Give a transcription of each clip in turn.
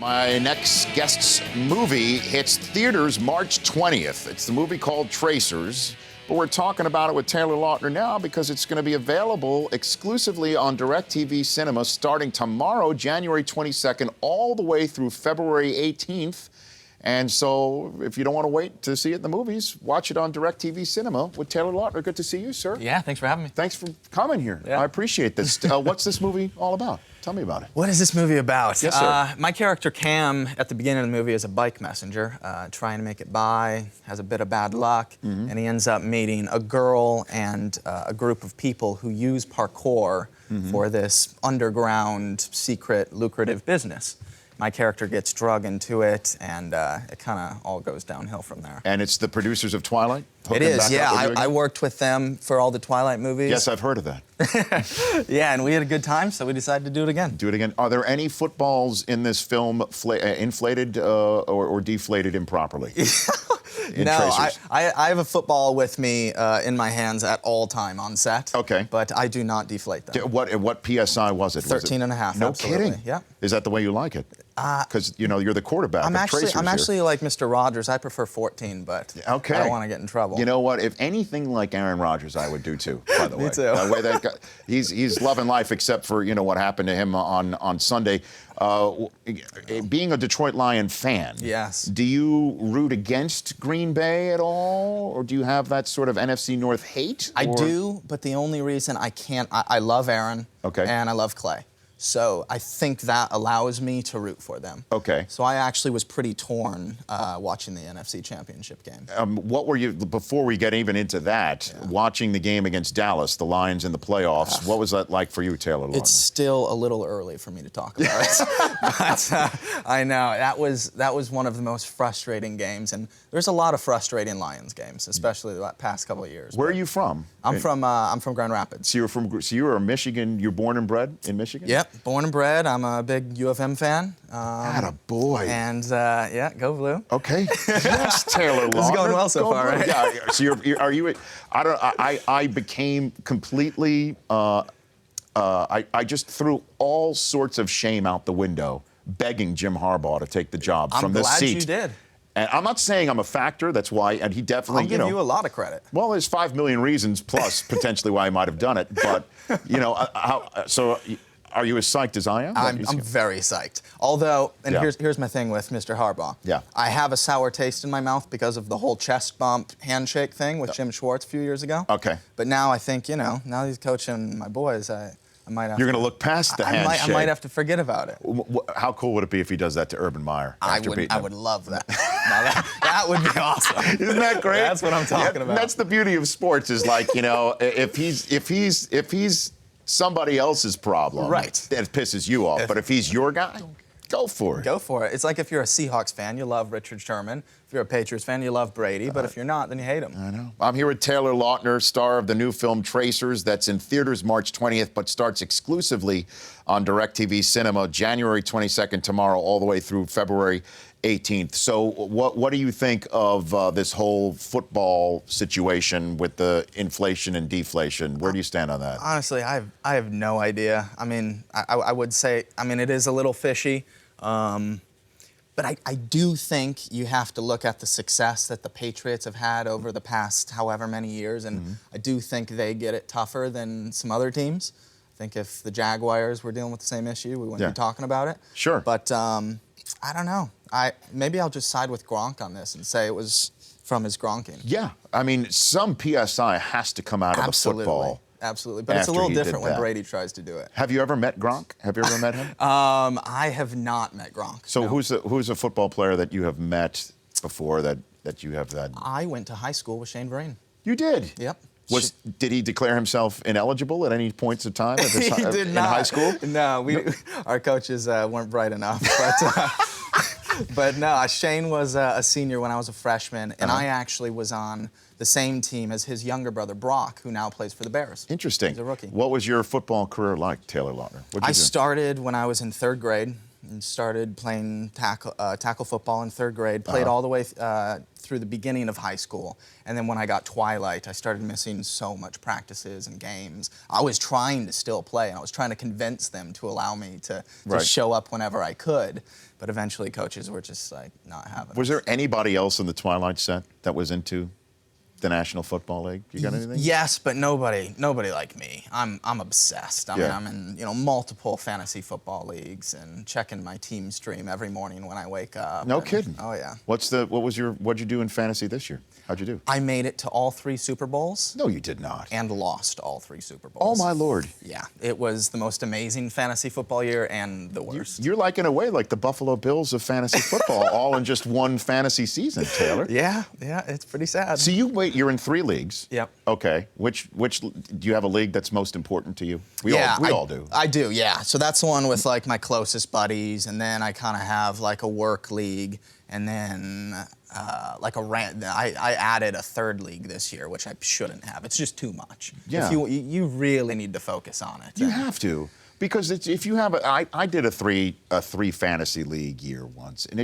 My next guest's movie hits theaters March 20th. It's the movie called Tracers, but we're talking about it with Taylor Lautner now because it's going to be available exclusively on DirecTV Cinema starting tomorrow, January 22nd, all the way through February 18th. And so if you don't want to wait to see it in the movies, watch it on DirecTV Cinema with Taylor Lautner. Good to see you, sir. Yeah, thanks for having me. Thanks for coming here. Yeah. I appreciate this. What's this movie all about? Tell me about it. What is this movie about? Yes, sir. My character Cam, at the beginning of the movie, is a bike messenger, trying to make it by, has a bit of bad luck, and he ends up meeting a girl and a group of people who use parkour for this underground, secret, lucrative business. My character gets drug into it, and it kind of all goes downhill from there. And it's the producers of Twilight? It is, yeah. I worked with them for all the Twilight movies. Yes, I've heard of that. Yeah, and we had a good time, so we decided to do it again. Do it again. Are there any footballs in this film inflated or deflated improperly? No, I have a football with me in my hands at all time on set. Okay. But I do not deflate them. What PSI was it? 13 and a half, No absolutely. kidding? Yeah. Is that the way you like it? Because, you know, you're the quarterback I'm of Tracers actually like Mr. Rogers. I prefer 14, but okay. I don't want to get in trouble. You know what? If anything like Aaron Rodgers, I would do too, by the way. Me too. The way that guy, he's loving life, except for, you know, what happened to him on Sunday. Being a Detroit Lion fan, yes. Do you root against Green Bay at all, or do you have that sort of NFC North hate? I do, but the only reason I can't, I love Aaron, and I love Clay. So I think that allows me to root for them. Okay. So I actually was pretty torn watching the NFC Championship game. What were you, before we get even into that, watching the game against Dallas, the Lions in the playoffs, what was that like for you, Taylor Lautner? It's still a little early for me to talk about it. But I know, that was one of the most frustrating games, and there's a lot of frustrating Lions games, especially the past couple of years. Where are you from? I'm from Grand Rapids. So you were a Michigan, you're born and bred in Michigan? Yep. Born and bred. I'm a big U of M fan. Attaboy. And yeah, go blue. Okay. Yes, Taylor Lautner. This is going well so far, blue. right? Yeah. So are you? I became completely. I just threw all sorts of shame out the window, begging Jim Harbaugh to take the job from this seat. I'm glad you did. And I'm not saying I'm a factor. That's why, and he definitely, I'll give you a lot of credit. Well, there's 5 million reasons plus potentially why I might have done it. But you know, so. Are you as psyched as I am? I'm very psyched. Although, and Yeah. here's my thing with Mr. Harbaugh. Yeah. I have a sour taste in my mouth because of the whole chest bump handshake thing with Jim Schwartz a few years ago. Okay. But now I think, you know, now he's coaching my boys, I might have You're going to look past the handshake. I might have to forget about it. How cool would it be if he does that to Urban Meyer? I would love that. Now that would be awesome. Isn't that great? That's what I'm talking about. That's the beauty of sports. Is like, you know, if he's somebody else's problem, right, that pisses you off. But if he's your guy, go for it. Go for it. It's like if you're a Seahawks fan, you love Richard Sherman. If you're a Patriots fan, you love Brady. But if you're not, then you hate him. I know. I'm here with Taylor Lautner, star of the new film Tracers, that's in theaters March 20th, but starts exclusively on DirecTV Cinema January 22nd tomorrow, all the way through February 18th. So what do you think of this whole football situation with the inflation and deflation? Where do you stand on that? Honestly, I have no idea. I mean, I would say, I mean, it is a little fishy. But I do think you have to look at the success that the Patriots have had over the past however many years, and I do think they get it tougher than some other teams. I think if the Jaguars were dealing with the same issue, we wouldn't be talking about it. Sure. But I don't know. Maybe I'll just side with Gronk on this and say it was from his Gronking. Yeah, I mean, some PSI has to come out of the football. Absolutely, but it's a little different when Brady tries to do it. Have you ever met Gronk? Have you ever met him? I have not met Gronk. So no. who's a football player that you have met before that you have that? I went to high school with Shane Vereen. You did? Yep. Did he declare himself ineligible at any points of time He did in not. high school? No, our coaches weren't bright enough. But no, Shane was a senior when I was a freshman, and I actually was on the same team as his younger brother, Brock, who now plays for the Bears. Interesting. He's a rookie. What was your football career like, Taylor Lautner? I started when I was in 3rd grade. and started playing tackle football in 3rd grade. Played all the way through the beginning of high school. And then when I got Twilight, I started missing so much practices and games. I was trying to still play, and I was trying to convince them to allow me to show up whenever I could. But eventually coaches were just like not having it. Was there anybody else in the Twilight set that was into the National Football League? You got anything? Yes, but nobody like me. I'm obsessed. I mean, I'm in multiple fantasy football leagues and checking my team stream every morning when I wake up. No kidding. Oh yeah. What'd you do in fantasy this year? How'd you do? I made it to all 3 Super Bowls. No, you did not. And lost all 3 Super Oh Bowls. my Lord. Yeah, it was the most amazing fantasy football year and the worst. You're like, in a way, like the Buffalo Bills of fantasy football, all in just one fantasy season, Taylor. Yeah, it's pretty sad. So you're in 3 leagues. Yep. Okay. Which do you have a league that's most important to you? We all do. I do, yeah. So that's the one with like my closest buddies, and then I kind of have like a work league, and then I added a 3rd league this year, which I shouldn't have. It's just too much. Yeah. If you really need to focus on it. You have to. Because if you have I did a three fantasy league year once, and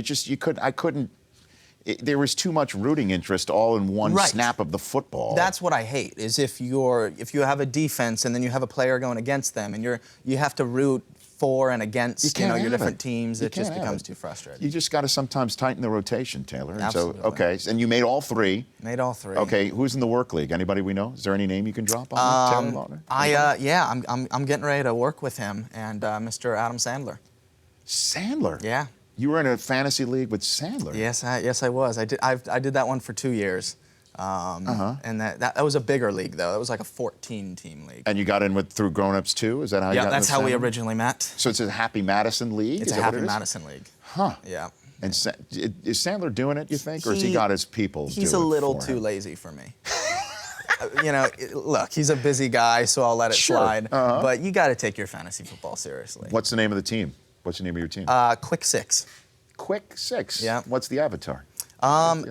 there was too much rooting interest all in one snap of the football. That's what I hate, is if you have a defense and then you have a player going against them and you have to root for and against your different teams, it just becomes too frustrating. You just got to sometimes tighten the rotation, Taylor. Absolutely. So, okay, and you made all 3. Made all 3. Okay, who's in the work league? Anybody we know? Is there any name you can drop on Taylor Lautner? I'm getting ready to work with him and Mr. Adam Sandler. Sandler? Yeah. You were in a fantasy league with Sandler? Yes, I was. I did that one for 2 years. And that was a bigger league, though. That was like a 14-team league. And you got in through grown-ups, too? Is that how you got in? Yeah, that's how we Sandler? originally met. So it's a Happy Madison League? It's a Happy Madison League. Huh. Yeah. And is Sandler doing it, you think? Or has he got his people He's a little too lazy for me. Look, he's a busy guy, so I'll let it slide. But you got to take your fantasy football seriously. What's the name of the team? What's the name of your team? Quick Six. Quick Six? Yeah. What's the avatar? That's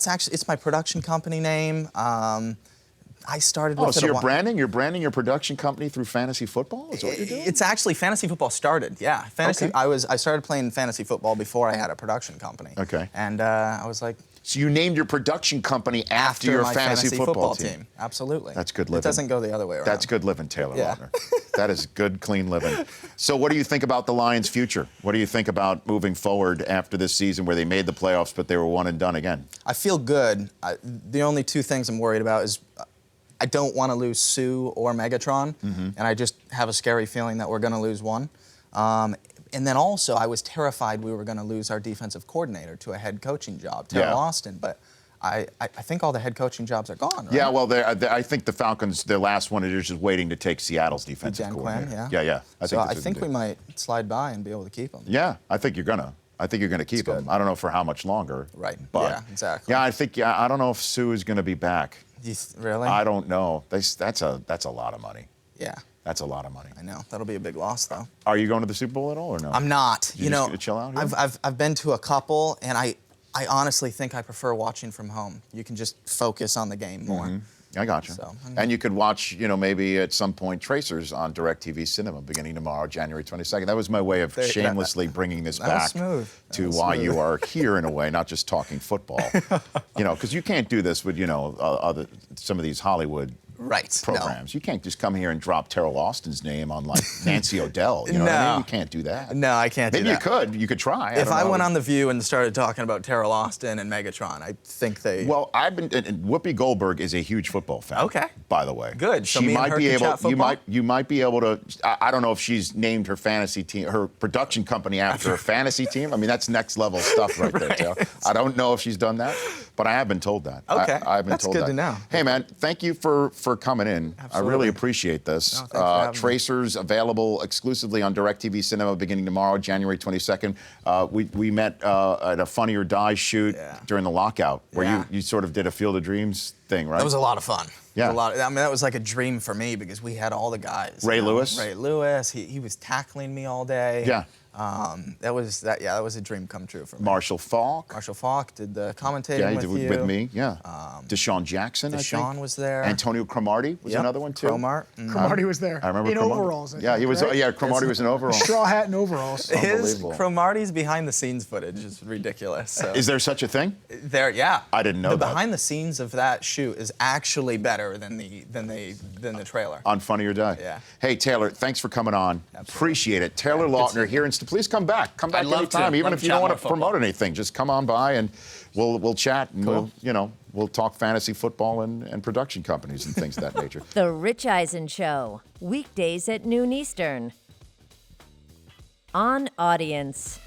actually, it's my production company name. I started with so you're branding your production company through fantasy football? Is that what you're doing? It's actually, fantasy football started, yeah. Okay. I started playing fantasy football before I had a production company. Okay. And I was like... So you named your production company after your my fantasy football team. Absolutely. That's good living. It doesn't go the other way around. That's good living, Taylor Yeah. Lautner. That is good, clean living. So what do you think about the Lions' future? What do you think about moving forward after this season where they made the playoffs, but they were one and done again? I feel good. The only 2 things I'm worried about is I don't want to lose Sue or Megatron, and I just have a scary feeling that we're going to lose one. And then also, I was terrified we were going to lose our defensive coordinator to a head coaching job, Terrell Austin. But I think all the head coaching jobs are gone, right? Yeah, well, I think the Falcons, their last one, is just waiting to take Seattle's defensive coordinator. Quinn, I think we might slide by and be able to keep him. Yeah, I think you're gonna. I think you're gonna keep him. I don't know for how much longer. Right. But yeah, exactly. Yeah, I don't know if Sue is gonna be back. Really? I don't know. That's a lot of money. Yeah. That's a lot of money. I know. That'll be a big loss, though. Are you going to the Super Bowl at all, or no? I'm not. You just gonna chill out here? I've been to a couple, and I honestly think I prefer watching from home. You can just focus on the game more. I got you. So, and you could watch, maybe at some point, Tracers on DirecTV Cinema beginning tomorrow, January 22nd. That was my way of shamelessly bringing this back to why you are here in a way, not just talking football. Because you can't do this with, some of these Hollywood programs. No. You can't just come here and drop Terrell Austin's name on like Nancy O'Dell. You know what I mean? You can't do that. No, I can't do that. Maybe you could. You could try. If I went on The View and started talking about Terrell Austin and Megatron, I think they... Well, and Whoopi Goldberg is a huge football fan. Okay. By the way. Good. So she me might and her be can able. chat football? You might be able to. I don't know if she's named her fantasy team, her production company after a fantasy team. I mean, that's next level stuff right there, Taylor. I don't know if she's done that, but I have been told that. Okay. I've been that's told good that. to know. Hey, man, thank you for coming in. Absolutely. I really appreciate this. No, thanks for having me. Tracers available exclusively on DirecTV Cinema beginning tomorrow, January 22nd. We met at a Funny or Die shoot during the lockout, where you sort of did a Field of Dreams thing, right? That was a lot of fun. Yeah. I mean, that was like a dream for me because we had all the guys. Ray Lewis? Ray Lewis. He was tackling me all day. Yeah. That was a dream come true for me. Marshall Faulk. Marshall Faulk did the commentating Yeah, he with did you. with me. Yeah. Deshaun Jackson. I Deshaun think. was there. Antonio Cromartie was Yep. another one too. Cromart. Cromartie was there. I remember in Cromartie. overalls. I Yeah, think, he was. right? Yeah, Cromartie was in overalls. Straw hat and overalls. His Unbelievable. Cromartie's behind the scenes footage is ridiculous. So. Is there such a thing? Yeah. I didn't know the that. behind the scenes of that shoot is actually better than the trailer. On Funny or Die. Yeah. Hey, Taylor, thanks for coming on. Absolutely. Appreciate it. Taylor Lautner here, and please come back. Come back I'd love anytime, to. even Love if to you don't chat want more to football. promote anything. Just come on by and we'll chat and Cool. we'll talk fantasy football and production companies and things of that nature. The Rich Eisen Show, weekdays at noon Eastern. On Audience.